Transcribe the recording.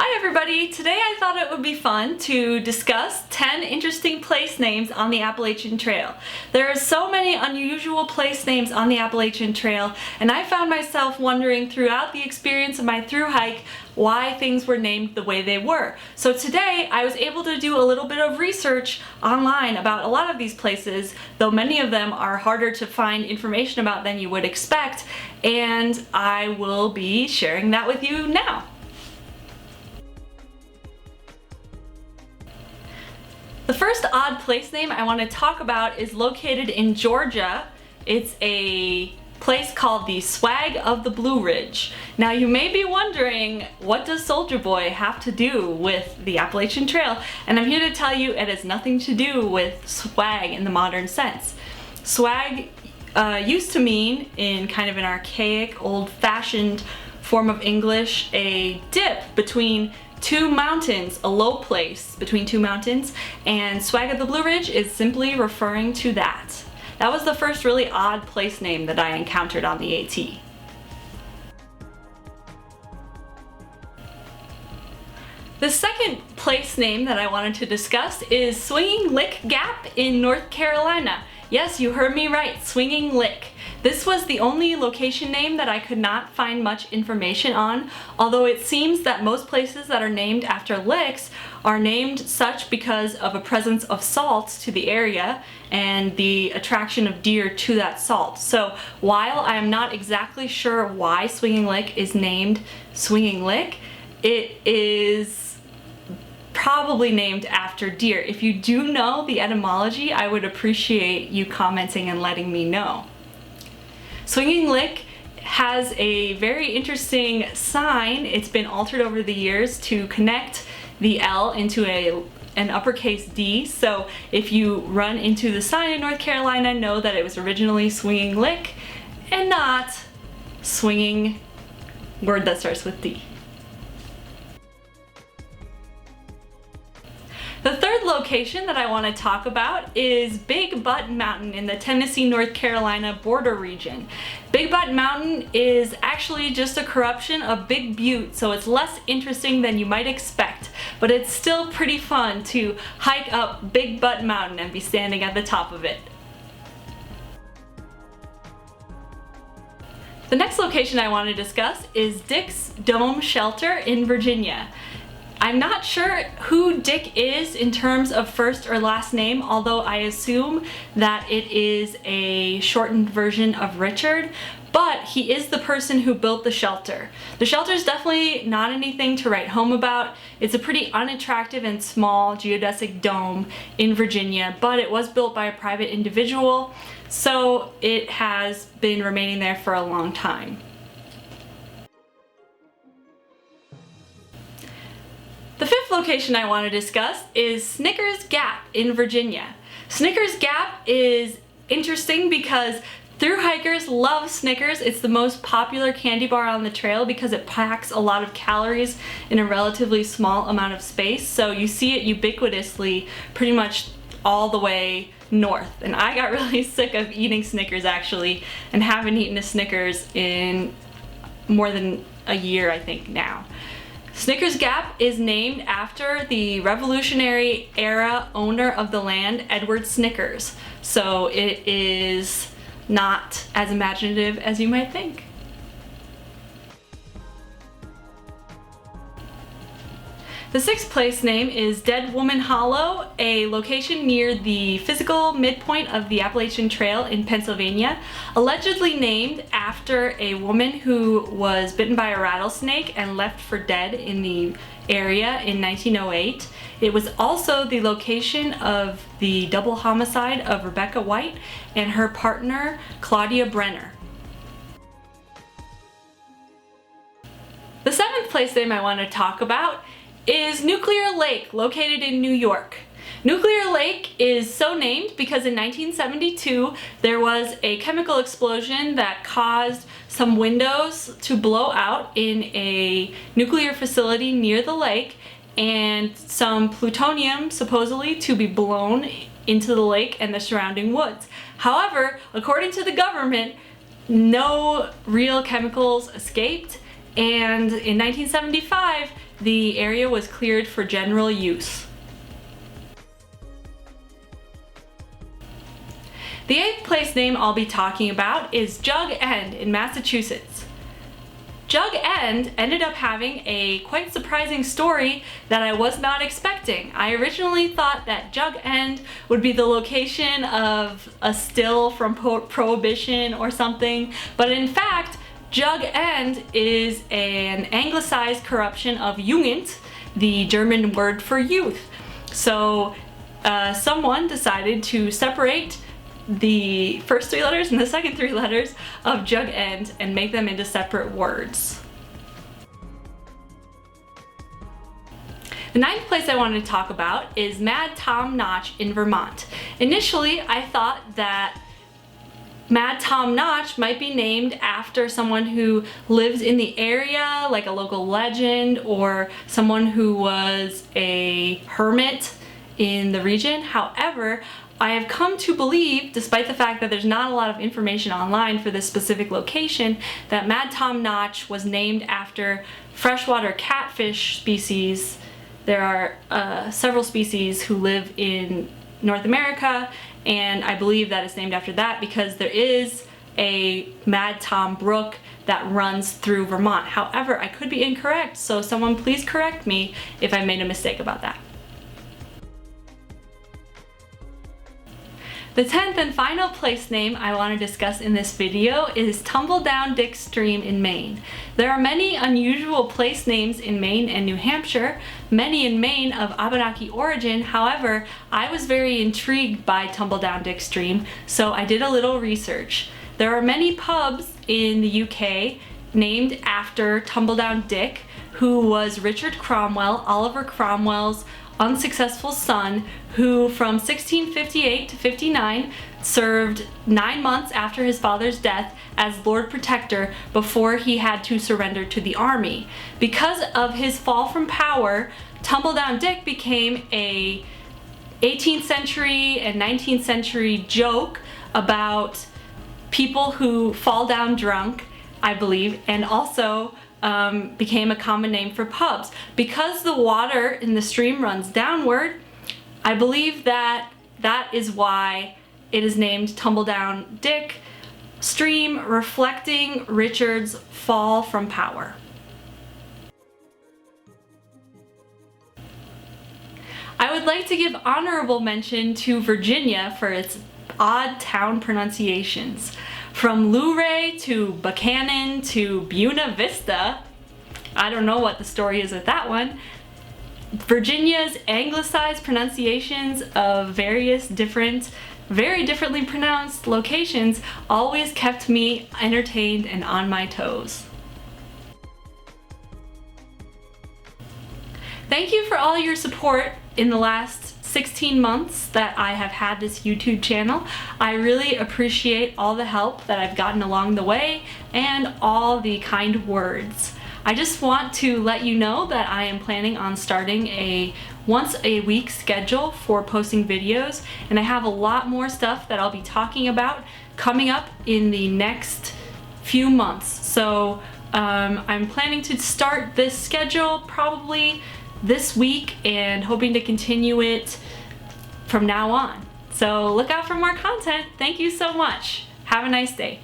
Hi everybody! Today I thought it would be fun to discuss 10 interesting place names on the Appalachian Trail. There are so many unusual place names on the Appalachian Trail, and I found myself wondering throughout the experience of my thru hike why things were named the way they were. So today I was able to do a little bit of research online about a lot of these places, though many of them are harder to find information about than you would expect, and I will be sharing that with you now. The first odd place name I want to talk about is located in Georgia. It's a place called the Swag of the Blue Ridge. Now you may be wondering, what does Soldier Boy have to do with the Appalachian Trail? And I'm here to tell you it has nothing to do with swag in the modern sense. Swag used to mean, in kind of an archaic, old-fashioned form of English, a dip between two mountains, a low place between two mountains, and Swag of the Blue Ridge is simply referring to that. That was the first really odd place name that I encountered on the AT. The second place name that I wanted to discuss is Swinging Lick Gap in North Carolina. Yes, you heard me right, Swinging Lick. This was the only location name that I could not find much information on, although it seems that most places that are named after licks are named such because of a presence of salt to the area and the attraction of deer to that salt. So while I am not exactly sure why Swinging Lick is named Swinging Lick, it is probably named after deer. If you do know the etymology, I would appreciate you commenting and letting me know. Swinging Lick has a very interesting sign. It's been altered over the years to connect the L into an uppercase D. So if you run into the sign in North Carolina, know that it was originally Swinging Lick and not swinging word that starts with D. The third location that I want to talk about is Big Butt Mountain in the Tennessee-North Carolina border region. Big Butt Mountain is actually just a corruption of Big Butte, so it's less interesting than you might expect, but it's still pretty fun to hike up Big Butt Mountain and be standing at the top of it. The next location I want to discuss is Dick's Dome Shelter in Virginia. I'm not sure who Dick is in terms of first or last name, although I assume that it is a shortened version of Richard, but he is the person who built the shelter. The shelter is definitely not anything to write home about. It's a pretty unattractive and small geodesic dome in Virginia, but it was built by a private individual, so it has been remaining there for a long time. The fifth location I want to discuss is Snickers Gap in Virginia. Snickers Gap is interesting because thru-hikers love Snickers. It's the most popular candy bar on the trail because it packs a lot of calories in a relatively small amount of space, so you see it ubiquitously pretty much all the way north. And I got really sick of eating Snickers actually, and haven't eaten a Snickers in more than a year I think now. Snickers Gap is named after the Revolutionary era owner of the land, Edward Snickers. So it is not as imaginative as you might think. The sixth place name is Dead Woman Hollow, a location near the physical midpoint of the Appalachian Trail in Pennsylvania, allegedly named after a woman who was bitten by a rattlesnake and left for dead in the area in 1908. It was also the location of the double homicide of Rebecca White and her partner, Claudia Brenner. The seventh place name I want to talk about is Nuclear Lake, located in New York. Nuclear Lake is so named because in 1972 there was a chemical explosion that caused some windows to blow out in a nuclear facility near the lake, and some plutonium supposedly to be blown into the lake and the surrounding woods. However, according to the government, no real chemicals escaped, and in 1975 the area was cleared for general use. The 8th place name I'll be talking about is Jug End in Massachusetts. Jug End ended up having a quite surprising story that I was not expecting. I originally thought that Jug End would be the location of a still from Prohibition or something, but in fact, Jug End is an anglicized corruption of Jugend, the German word for youth. So someone decided to separate the first 3 letters and the second 3 letters of Jug End and make them into separate words. The 9th place I wanted to talk about is Mad Tom Notch in Vermont. Initially, I thought that Mad Tom Notch might be named after someone who lives in the area, like a local legend, or someone who was a hermit in the region. However, I have come to believe, despite the fact that there's not a lot of information online for this specific location, that Mad Tom Notch was named after freshwater catfish species. There are several species who live in North America, and I believe that it's named after that because there is a Mad Tom Brook that runs through Vermont. However, I could be incorrect, so someone please correct me if I made a mistake about that. The 10th and final place name I want to discuss in this video is Tumbledown Dick Stream in Maine. There are many unusual place names in Maine and New Hampshire, many in Maine of Abenaki origin. However, I was very intrigued by Tumbledown Dick Stream, so I did a little research. There are many pubs in the UK named after Tumbledown Dick, who was Richard Cromwell, Oliver Cromwell's unsuccessful son, who from 1658 to 59 served 9 months after his father's death as Lord Protector before he had to surrender to the army. Because of his fall from power, Tumbledown Dick became a 18th century and 19th century joke about people who fall down drunk, I believe, and also became a common name for pubs. Because the water in the stream runs downward, I believe that that is why it is named Tumbledown Dick Stream, reflecting Richard's fall from power. I would like to give honorable mention to Virginia for its odd town pronunciations. From Luray to Buchanan to Buena Vista, I don't know what the story is with that one. Virginia's anglicized pronunciations of various different, very differently pronounced locations always kept me entertained and on my toes. Thank you for all your support in the last 16 months that I have had this YouTube channel. I really appreciate all the help that I've gotten along the way and all the kind words. I just want to let you know that I am planning on starting a once a week schedule for posting videos, and I have a lot more stuff that I'll be talking about coming up in the next few months. So I'm planning to start this schedule probably this week and hoping to continue it from now on. So look out for more content. Thank you so much. Have a nice day.